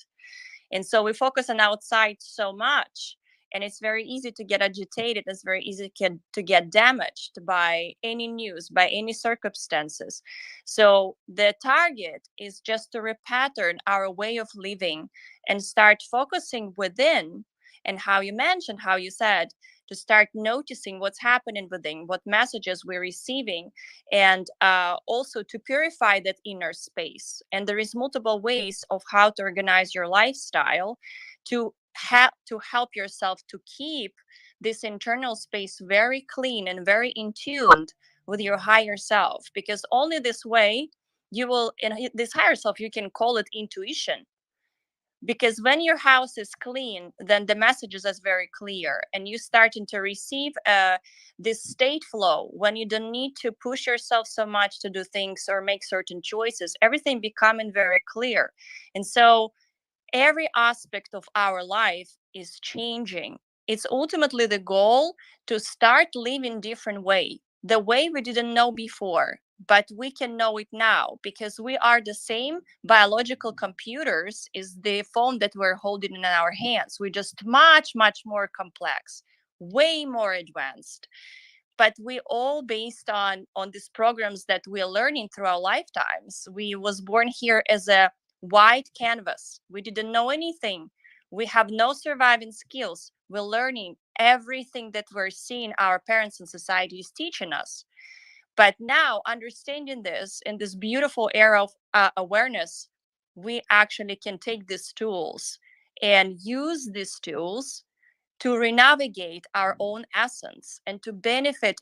Speaker 4: And so we focus on outside so much, and it's very easy to get agitated. It's very easy to get damaged by any news, by any circumstances. So the target is just to repattern our way of living and start focusing within. And how you said, to start noticing what's happening within, what messages we're receiving, and also to purify that inner space. And there is multiple ways of how to organize your lifestyle to help yourself to keep this internal space very clean and very in tune with your higher self, because only this way you will, in this higher self, you can call it intuition. Because when your house is clean, then the messages are very clear, and you starting to receive this state flow when you don't need to push yourself so much to do things or make certain choices. Everything becoming very clear. And so every aspect of our life is changing. It's ultimately the goal to start living different way, the way we didn't know before, but we can know it now because we are the same biological computers is the phone that we're holding in our hands. We're just much, much more complex, way more advanced. But we all based on these programs that we're learning through our lifetimes. We was born here as a white canvas. We didn't know anything. We have no surviving skills. We're learning everything that we're seeing our parents and society is teaching us. But now, understanding this in this beautiful era of awareness, we actually can take these tools and use these tools to renavigate our own essence and to benefit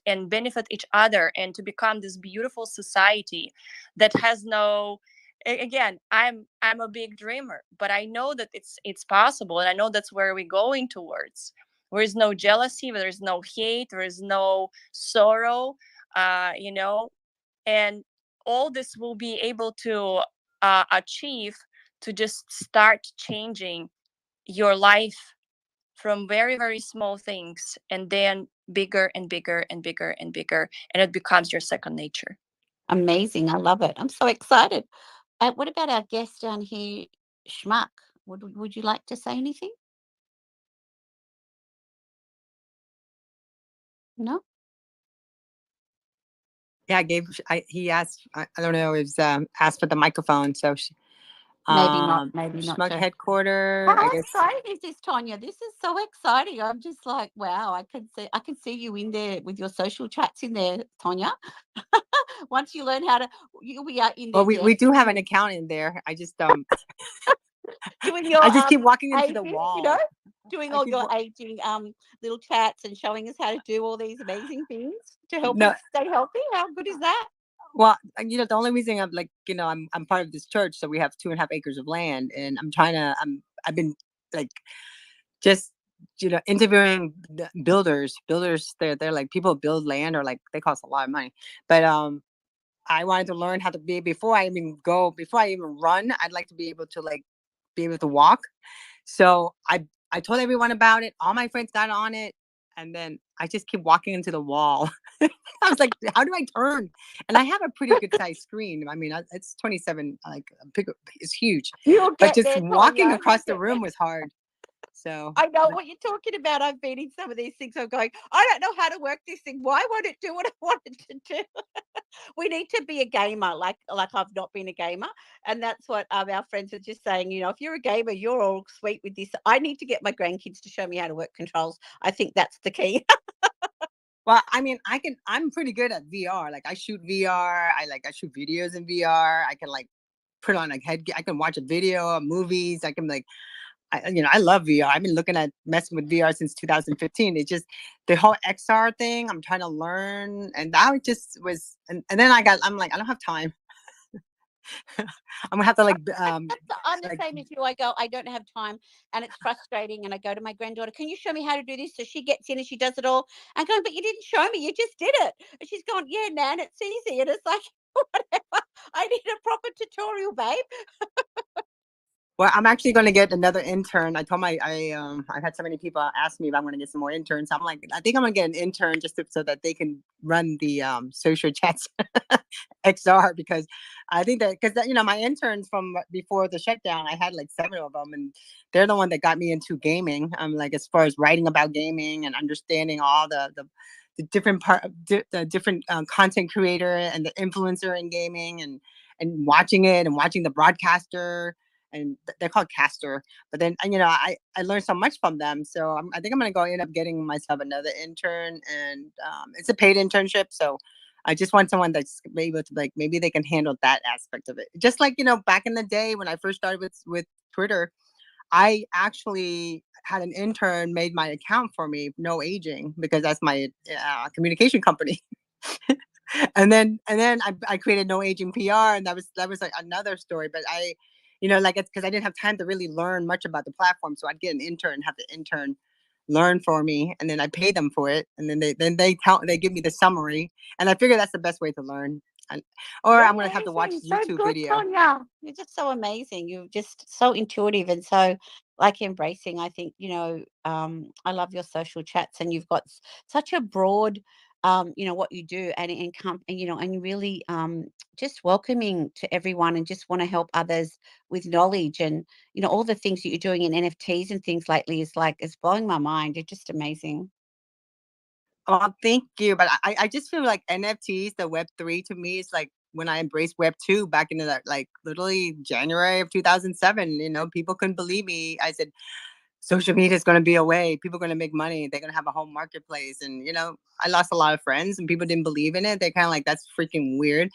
Speaker 4: each other and to become this beautiful society that has no, again, I'm a big dreamer, but I know that it's possible, and I know that's where we're going towards. There is no jealousy, there is no hate, there is no sorrow, and all this will be able to achieve to just start changing your life from very, very small things, and then bigger and bigger and bigger and bigger, and it becomes your second nature.
Speaker 2: amazing. I love it. I'm so excited. What about our guest down here, Schmuck? Would you like to say anything? No?
Speaker 1: Yeah, he asked. I don't know. It was asked for the microphone. So
Speaker 2: Maybe not. Maybe not.
Speaker 1: Schmuck
Speaker 2: So
Speaker 1: headquarter. I
Speaker 2: how
Speaker 1: guess.
Speaker 2: exciting is this, Tonya? This is so exciting. I'm just like, wow, I can see you in there with your social chats in there, Tonya. Once you learn how to, you'll be out in there.
Speaker 1: Well, we do have an account in there. I just
Speaker 2: doing your
Speaker 1: I just keep walking into the
Speaker 2: aging,
Speaker 1: wall.
Speaker 2: doing
Speaker 1: I
Speaker 2: all
Speaker 1: keep
Speaker 2: your aging little chats and showing us how to do all these amazing things to help
Speaker 1: No.
Speaker 2: us stay healthy. How good is that?
Speaker 1: Well, the only reason I'm like, I'm part of this church, so we have 2.5 acres of land, and I've been like just interviewing the builders. They're like, people build land, or like they cost a lot of money, but I wanted to learn how to be before I even run. I'd like to be able to be able to walk. So I told everyone about it. All my friends got on it, and then I just keep walking into the wall. I was like, how do I turn? And I have a pretty good sized screen. I mean, it's 27, it's huge.
Speaker 2: You'll
Speaker 1: But
Speaker 2: get
Speaker 1: just
Speaker 2: there,
Speaker 1: walking
Speaker 2: Tonya.
Speaker 1: across the room was hard. So
Speaker 2: I know what you're talking about. I've been in some of these things. I'm going, I don't know how to work this thing. Why won't it do what I want it to do? We need to be a gamer, like I've not been a gamer, and that's what our friends are just saying. If you're a gamer, you're all sweet with this. I need to get my grandkids to show me how to work controls. I think that's the key.
Speaker 1: Well, I mean, I'm pretty good at VR. Like I shoot VR. I shoot videos in VR. I can like put on like I can watch a video of movies. I can like, I love VR. I've been looking at messing with VR since 2015. It's just the whole XR thing. I'm trying to learn, and that just was, and then I'm like, I don't have time. I'm gonna have to like,
Speaker 2: I'm the
Speaker 1: like,
Speaker 2: same as you. I don't have time, and it's frustrating. And I go to my granddaughter, "Can you show me how to do this?" So she gets in and she does it all. I'm going, "But you didn't show me. You just did it." And she's going, "Yeah, Nan, it's easy." And it's like, whatever. I need a proper tutorial, babe.
Speaker 1: well, I'm actually going to get another intern. I told I've had so many people ask me if I'm going to get some more interns. I'm like, I think I'm going to get an intern so that they can run the social chats XR, because I think that because my interns from before the shutdown, I had like 7 of them, and they're the one that got me into gaming. Like as far as writing about gaming and understanding all the different the different content creator and the influencer in gaming, and watching it and watching the broadcaster, and they're called caster. But then I learned so much from them, so I think I'm gonna go end up getting myself another intern, and it's a paid internship, so I just want someone that's able to, like, maybe they can handle that aspect of it. Just like back in the day when I first started with Twitter, I actually had an intern made my account for me, No Aging, because that's my communication company. And then I created No Aging PR, and that was like another story. But like, it's because I didn't have time to really learn much about the platform, so I'd get an intern, have the intern learn for me, and then I pay them for it, and then they give me the summary, and I figure that's the best way to learn. Or
Speaker 2: You're
Speaker 1: I'm gonna have to watch
Speaker 2: amazing. So
Speaker 1: YouTube
Speaker 2: good,
Speaker 1: video.
Speaker 2: Tonya. You're just so amazing. You're just so intuitive and so like embracing. I think, I love your social chats, and you've got such a broad, what you do, and really just welcoming to everyone, and just want to help others with knowledge, and all the things that you're doing in NFTs and things lately is like, it's blowing my mind. You're just amazing.
Speaker 1: Oh, thank you. But I just feel like NFTs, the Web3 to me is like when I embraced Web2 back in like literally January of 2007. People couldn't believe me. I said, social media is going to be a way. People are going to make money. They're going to have a home marketplace. And, I lost a lot of friends, and people didn't believe in it. They're kind of like, that's freaking weird.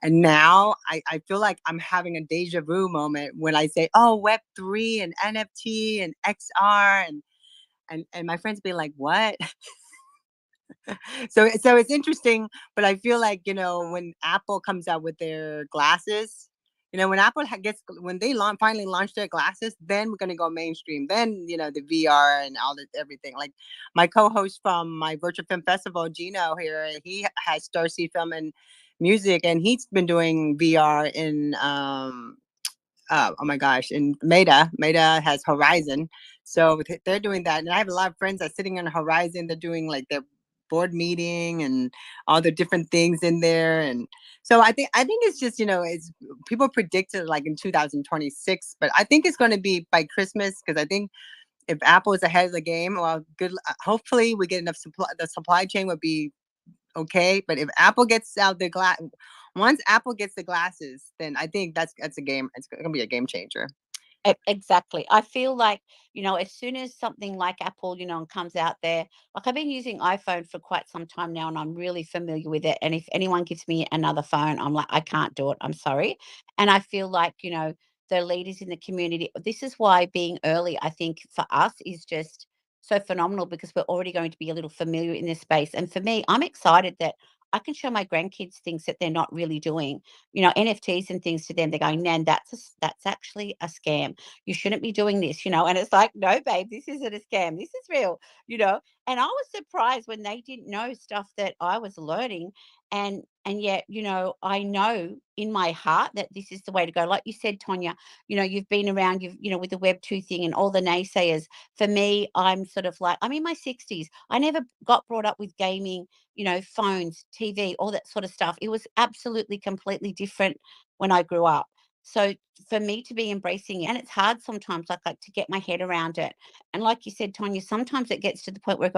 Speaker 1: And now I feel like I'm having a deja vu moment when I say, oh, Web3 and NFT and XR, and my friends be like, what? So it's interesting, but I feel like, when Apple comes out with their glasses, when Apple when they finally launch their glasses, then we're gonna go mainstream. Then the VR and all the everything. Like my co-host from my virtual film festival, Gino here, he has Starseed Film and Music, and he's been doing VR in oh my gosh, and Meta has Horizon, so they're doing that, and I have a lot of friends that are sitting on Horizon. They're doing like their board meeting and all the different things in there, and so I think it's just it's people predicted like in 2026, but I think it's going to be by Christmas, because I think if Apple is ahead of the game, well, good. Hopefully, we get enough supply. The supply chain would be okay, but if Apple gets out the glass, once Apple gets the glasses, then I think that's a game. It's gonna be a game changer.
Speaker 2: Exactly. I feel like, as soon as something like Apple, comes out there, like I've been using iPhone for quite some time now, and I'm really familiar with it. And if anyone gives me another phone, I'm like, I can't do it. I'm sorry. And I feel like, the leaders in the community, this is why being early, I think for us is just so phenomenal, because we're already going to be a little familiar in this space. And for me, I'm excited that I can show my grandkids things that they're not really doing, NFTs and things to them. They're going, Nan, that's actually a scam. You shouldn't be doing this, and it's like, no, babe, this isn't a scam. This is real, you know. And I was surprised when they didn't know stuff that I was learning. And yet, I know in my heart that this is the way to go. Like you said, Tonya, you've been around, with the Web2 thing and all the naysayers. For me, I'm sort of like, I'm in my 60s. I never got brought up with gaming, phones, TV, all that sort of stuff. It was absolutely completely different when I grew up. So for me to be embracing it, and it's hard sometimes, like to get my head around it. And like you said, Tonya, sometimes it gets to the point where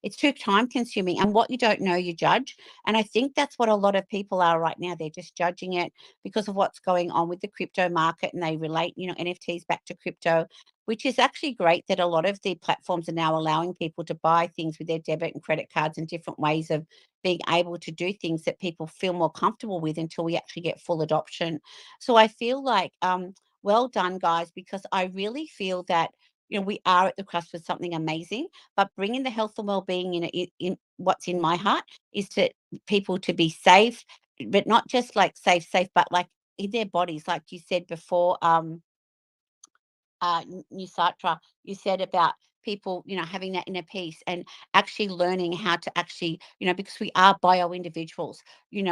Speaker 2: it's too time consuming, and what you don't know, you judge. And I think that's what a lot of people are right now. They're just judging it because of what's going on with the crypto market, and they relate, NFTs back to crypto, which is actually great that a lot of the platforms are now allowing people to buy things with their debit and credit cards and different ways of being able to do things that people feel more comfortable with until we actually get full adoption. So I feel like, well done, guys, because I really feel that, we are at the cusp of something amazing, but bringing the health and well-being in what's in my heart is to people to be safe, but not just like safe, but like in their bodies, like you said before, Nusatra, you said about people, having that inner peace and actually learning how to actually, because we are bio individuals, and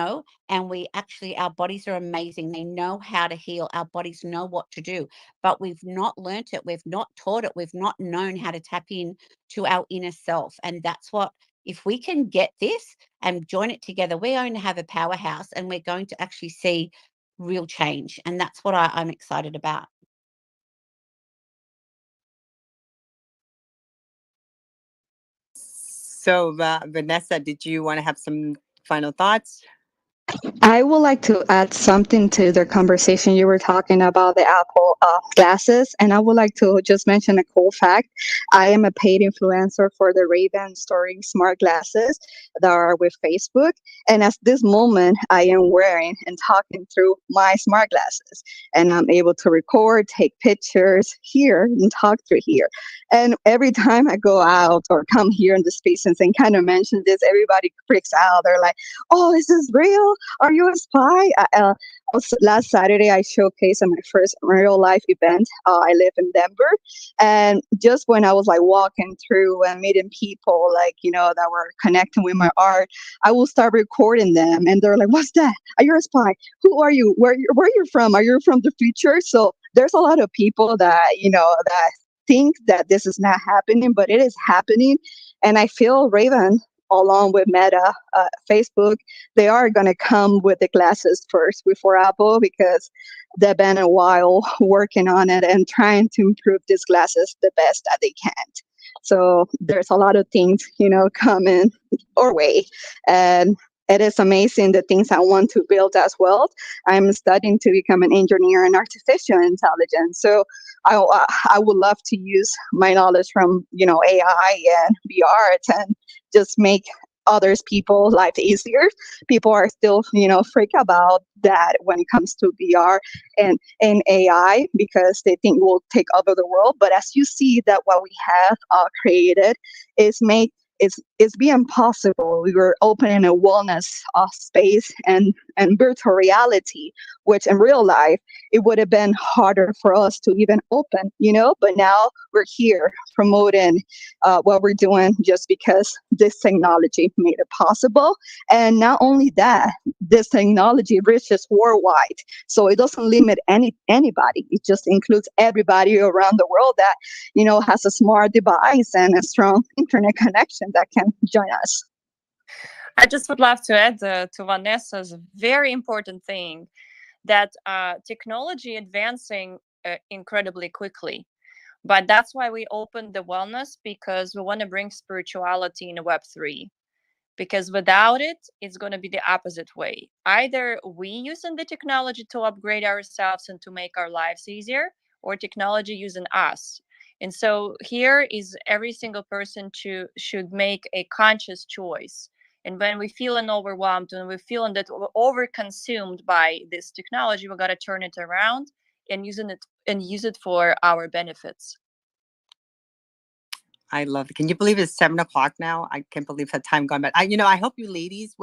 Speaker 2: our bodies are amazing. They know how to heal. Our bodies know what to do, but we've not learnt it. We've not taught it. We've not known how to tap in to our inner self. And that's what, if we can get this and join it together, we're going to have a powerhouse, and we're going to actually see real change. And that's what I'm excited about.
Speaker 1: So, Vanessa, did you want to have some final thoughts?
Speaker 3: I would like to add something to the conversation. You were talking about the Apple glasses, and I would like to just mention a cool fact. I am a paid influencer for the Ray-Ban Story smart glasses that are with Facebook, and at this moment, I am wearing and talking through my smart glasses, and I'm able to record, take pictures here, and talk through here. And every time I go out or come here in the spaces and kind of mention this, everybody freaks out. They're like, "Oh, is this real? Are you a spy?" Last Saturday, I showcased at my first real life event. I live in Denver. And just when I was like walking through and meeting people, like, that were connecting with my art, I will start recording them. And they're like, "What's that? Are you a spy? Who are you? Where you from? Are you from the future?" So there's a lot of people that, that think that this is not happening, but it is happening. And I feel Raven, along with Meta, Facebook, they are going to come with the glasses first before Apple, because they've been a while working on it and trying to improve these glasses the best that they can. So there's a lot of things, coming our way. And it is amazing the things I want to build as well. I'm studying to become an engineer in artificial intelligence. So I would love to use my knowledge from, AI and VR and just make others people life easier. People are still, freak about that when it comes to VR and AI, because they think we'll take over the world. But as you see that what we have created is being possible. We were opening a wellness space and virtual reality, which in real life, it would have been harder for us to even open, but now we're here promoting what we're doing just because this technology made it possible. And not only that, this technology reaches worldwide. So it doesn't limit anybody. It just includes everybody around the world that, has a smart device and a strong internet connection that can join us.
Speaker 4: I just would love to add to Vanessa's very important thing, that technology advancing incredibly quickly. But that's why we opened the wellness, because we want to bring spirituality in Web3. Because without it, it's going to be the opposite way. Either we using the technology to upgrade ourselves and to make our lives easier, or technology using us. And so here is every single person should make a conscious choice. And when we feeling overwhelmed and we're feeling that we're overconsumed by this technology, we got to turn it around and use it for our benefits.
Speaker 1: I love it. Can you believe it's 7:00 now? I can't believe the time gone by. I hope you ladies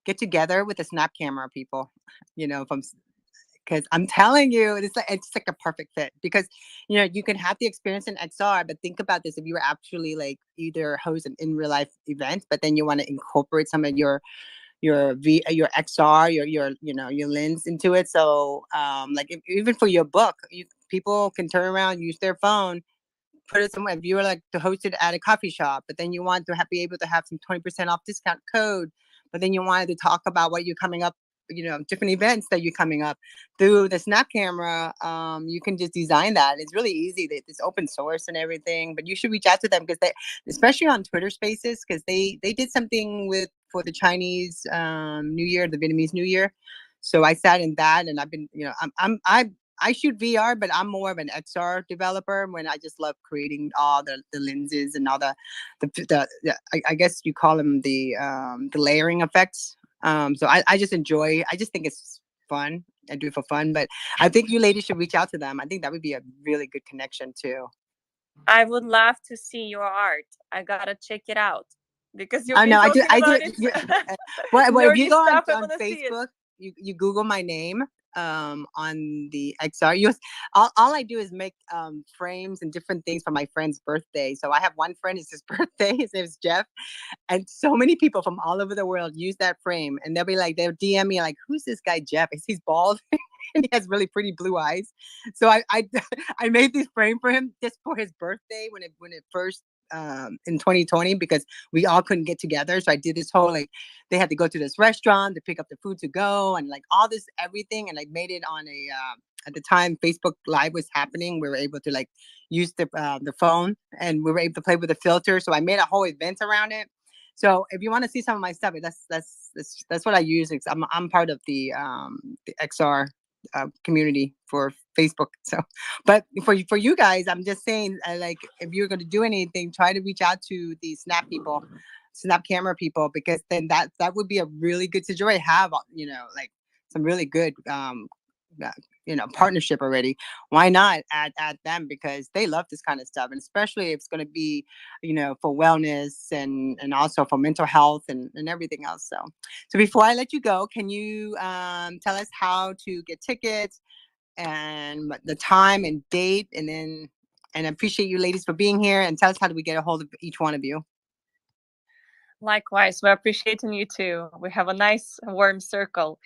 Speaker 1: get together with a snap camera, people. Because I'm telling you, it's like a perfect fit. Because you can have the experience in XR, but think about this: if you were actually like either host an in real life event, but then you want to incorporate some of your XR, your lens into it. So even for your book, people can turn around, use their phone, put it somewhere. If you were like to host it at a coffee shop, but then you want to be able to have some 20% off discount code, but then you wanted to talk about what you're coming up different events that you're coming up through the Snap camera. You can just design that. It's really easy. It's open source and everything, but you should reach out to them because they, especially on Twitter Spaces, because they did something for the Chinese New Year, the Vietnamese New Year. So I sat in that, and I've been, I shoot VR, but I'm more of an XR developer. When I just love creating all the lenses and all the I guess you call them the layering effects. So I just enjoy. I just think it's fun. I do it for fun, but I think you ladies should reach out to them. I think that would be a really good connection too.
Speaker 4: I would love to see your art. I gotta check it out because you've
Speaker 1: I
Speaker 4: been
Speaker 1: know. I do.
Speaker 4: talking
Speaker 1: I
Speaker 4: about
Speaker 1: do.
Speaker 4: it.
Speaker 1: Well, if you
Speaker 4: Nerdy
Speaker 1: go
Speaker 4: stuff, I
Speaker 1: on
Speaker 4: wanna see it.
Speaker 1: Facebook, you Google my name on the XR. All I do is make frames and different things for my friend's birthday. So I have one friend. It's his birthday. His name is Jeff. And so many people from all over the world use that frame, and they'll DM me like, "Who's this guy Jeff? He's bald and he has really pretty blue eyes." So I I made this frame for him just for his birthday when it first in 2020, because we all couldn't get together. So I did this whole, like, they had to go to this restaurant to pick up the food to go, and like all this everything, and I made it on a at the time Facebook Live was happening. We were able to like use the phone, and we were able to play with the filter. So I made a whole event around it. So if you want to see some of my stuff, that's what I use. I'm part of the XR community for Facebook. So, but for you guys, I'm just saying, like, if you're going to do anything, try to reach out to the Snap people, Snap camera people, because then that would be a really good situation. Have like some really good partnership already. Why not add them, because they love this kind of stuff, and especially if it's going to be for wellness and also for mental health and everything else. So before I let you go, can you tell us how to get tickets and the time and date, and I appreciate you ladies for being here, and tell us how do we get a hold of each one of you.
Speaker 4: Likewise, we're appreciating you too. We have a nice warm circle.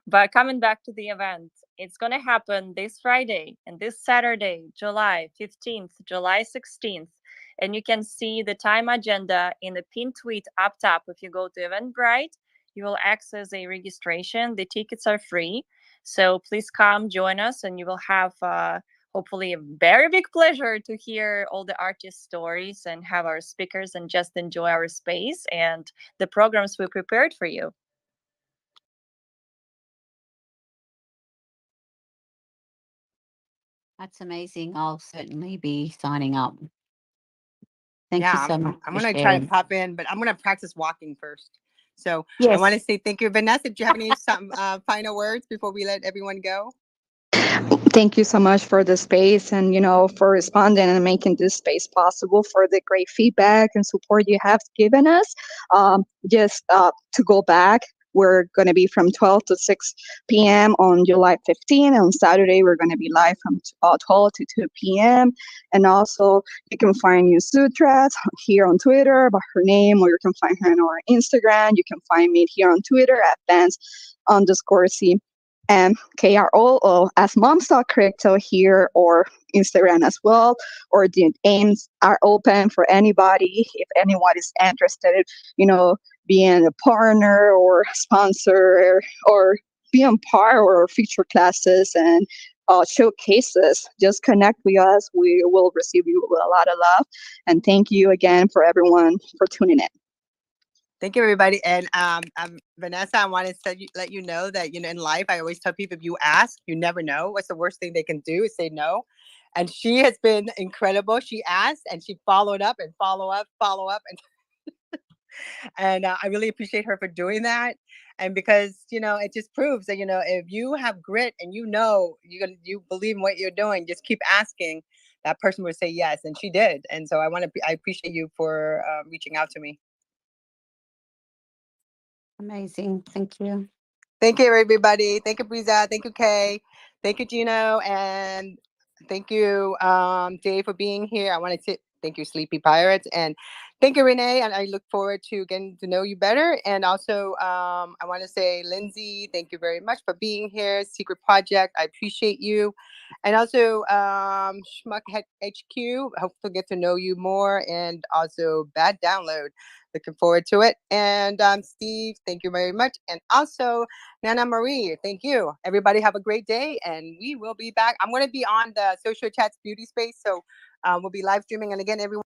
Speaker 4: But coming back to the event, it's going to happen this Friday and this Saturday, July 15th, July 16th. And you can see the time agenda in the pinned tweet up top. If you go to Eventbrite, you will access a registration. The tickets are free. So please come join us, and you will have hopefully a very big pleasure to hear all the artist stories and have our speakers and just enjoy our space and the programs we prepared for you.
Speaker 2: That's amazing. I'll certainly be signing up. Thank you so much.
Speaker 1: I'm going to try to pop in, but I'm going to practice walking first. So
Speaker 2: yes.
Speaker 1: I want to say thank you. Vanessa, do you have any final words before we let everyone go?
Speaker 3: Thank you so much for the space and, for responding and making this space possible, for the great feedback and support you have given us. Just to go back, we're going to be from 12 to 6 p.m. on July 15. On Saturday, we're going to be live from 12 to 2 p.m. And also, you can find New Sutras here on Twitter about her name, or you can find her on our Instagram. You can find me here on Twitter at Vance_C. KRO, or as Moms Talk Crypto here, or Instagram as well, or the aims are open for anybody. If anyone is interested, being a partner or sponsor, or being part or feature classes and showcases, just connect with us. We will receive you with a lot of love. And thank you again for everyone for tuning in.
Speaker 1: Thank you, everybody. And Vanessa, I want to let you know that, in life, I always tell people, if you ask, you never know. What's the worst thing they can do is say no. And she has been incredible. She asked and she followed up and follow up. And I really appreciate her for doing that. And because, it just proves that, if you have grit and you believe in what you're doing, just keep asking, that person will say yes. And she did. And so I appreciate you for reaching out to me.
Speaker 2: Amazing. Thank you.
Speaker 1: Thank you, everybody. Thank you, Briza. Thank you, Kay. Thank you, Gino. And thank you, Dave, for being here. I want to thank you, Sleepy Pirates. And thank you, Renee. And I look forward to getting to know you better. And also, I want to say, Lindsay, thank you very much for being here. Secret Project, I appreciate you. And also, Schmuck HQ, hope to get to know you more. And also, Bad Download. Looking forward to it. And Steve, thank you very much. And also Nana Marie, thank you. Everybody have a great day, and we will be back. I'm going to be on the Social Chats Beauty Space, so we'll be live streaming. And again, everyone.